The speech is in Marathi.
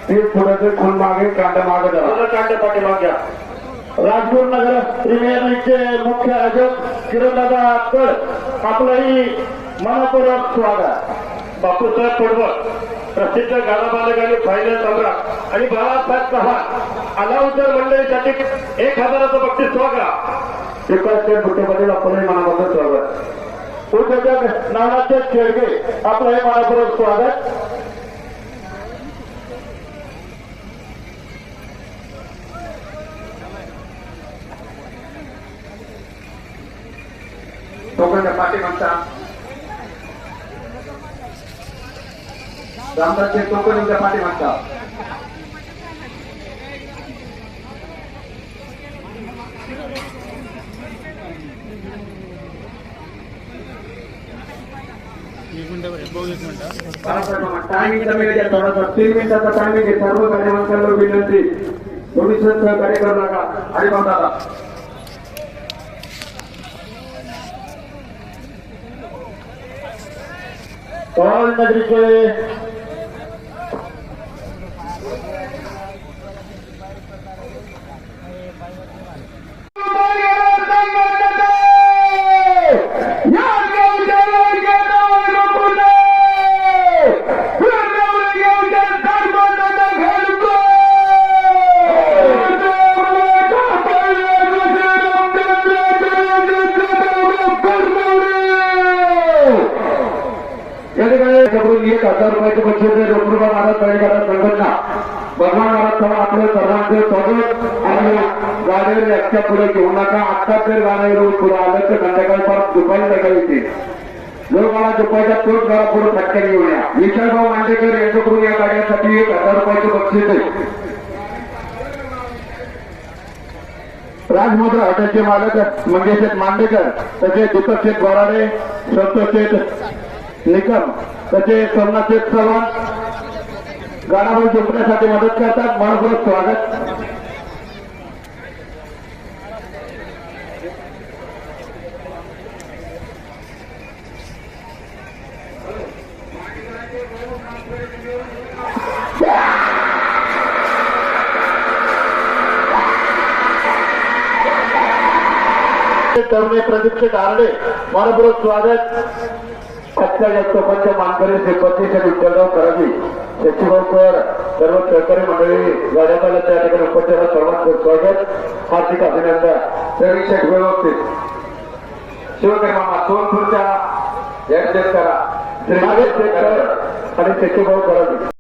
ते पुढे खून मागे कांड मागे धरा कांड पाठीमागे राजगुरू नगर प्रीमियरचे मुख्य आयोजक किरणदादा कड आपलंही मनपूर्वक स्वागत. बापूसाहेब फुटबॉल प्रसिद्ध गाडा बालक आणि फायनल सम्राट आणि बाळासाहेब चव्हाण अलाउद्दीन मंडळीसाठी 1000चं बक्षीस स्वागत. विकासचे बुट्टेमध्ये आपलंही मनापासून स्वागत. उद्योजक नानाचे शेळके आपलंही मनपूर्वक स्वागत. टोकनच्या पाठीमागचा रामदासचे टोकनच्या पाठीमागचा टायमिंग कमी आहे थोडासा 3 मिनिटाचा टायमिंग आहे. सर्व कार्यक्रमांना विनंती तुम्ही सहकार्य करू नका. आणि दादा कॉल नगरीचे ₹1000 बक्षीस रोकडा महाराज तळेकरा संघटना भगवान महाराज सभा आपल्या सर्वांचे स्वागत. आणि गाडीवर एकट्या पुढे घेऊ नका. आत्ता जर गाड्यावर पुढे आलं तर संध्याकाळी परत दुपारी निघाल येते. जो मला दुपारच्या तोच गाडा पुढे फटक्याने घेऊन या. विशालभाऊ मांडेकर यांच्याकडून या गाड्यासाठी ₹1000 बक्षीस आहे. राजमुद्रा हॉटेलचे मालक मंगेश मांडेकर तसे दीपक शेठ बोराडे संतोष शेठ निकम तसे सोमनाथ शेठ चव्हाण गाडावर झोपण्यासाठी मदत करतात. मनपूर्वक स्वागत. तरुणे प्रदीप गारडे मनपूर्वक स्वागत. कच्च्या पंच मानकरी श्रीपती विठ्ठलराव करावी सचिवांवर सर्व सहकारी मंडळी गाड्याला त्या ठिकाणी उपचारात सर्वांचं स्वागत. हार्दिक अभिनंदन. सर्व शेठ व्यवस्थित शिवकर्मा सोनपूरच्या करा आणि सचिवभाऊ करावी.